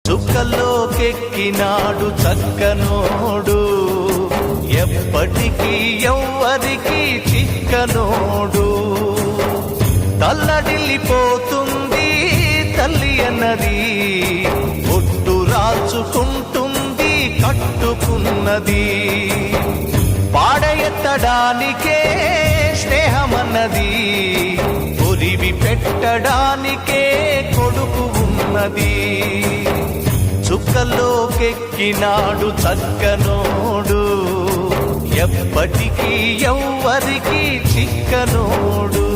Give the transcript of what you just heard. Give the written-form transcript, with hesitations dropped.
చుక్కల్లోకెక్కినాడు చక్కనోడు, ఎప్పటికీ ఎవ్వరికి చిక్కనోడు. తల్లడిల్లిపోతుంది తల్లి అన్నది, ఒట్టు రాచుకుంటుంది కట్టుకున్నది. పాడెత్తడానికే స్నేహమన్నది, ఒరివి పెట్టడానికే కొడుకు ఉన్నది. చుక్కల్లోకెక్కినాడు చక్కనోడు, ఎప్పటికీ ఎవ్వరికి చిక్కనోడు.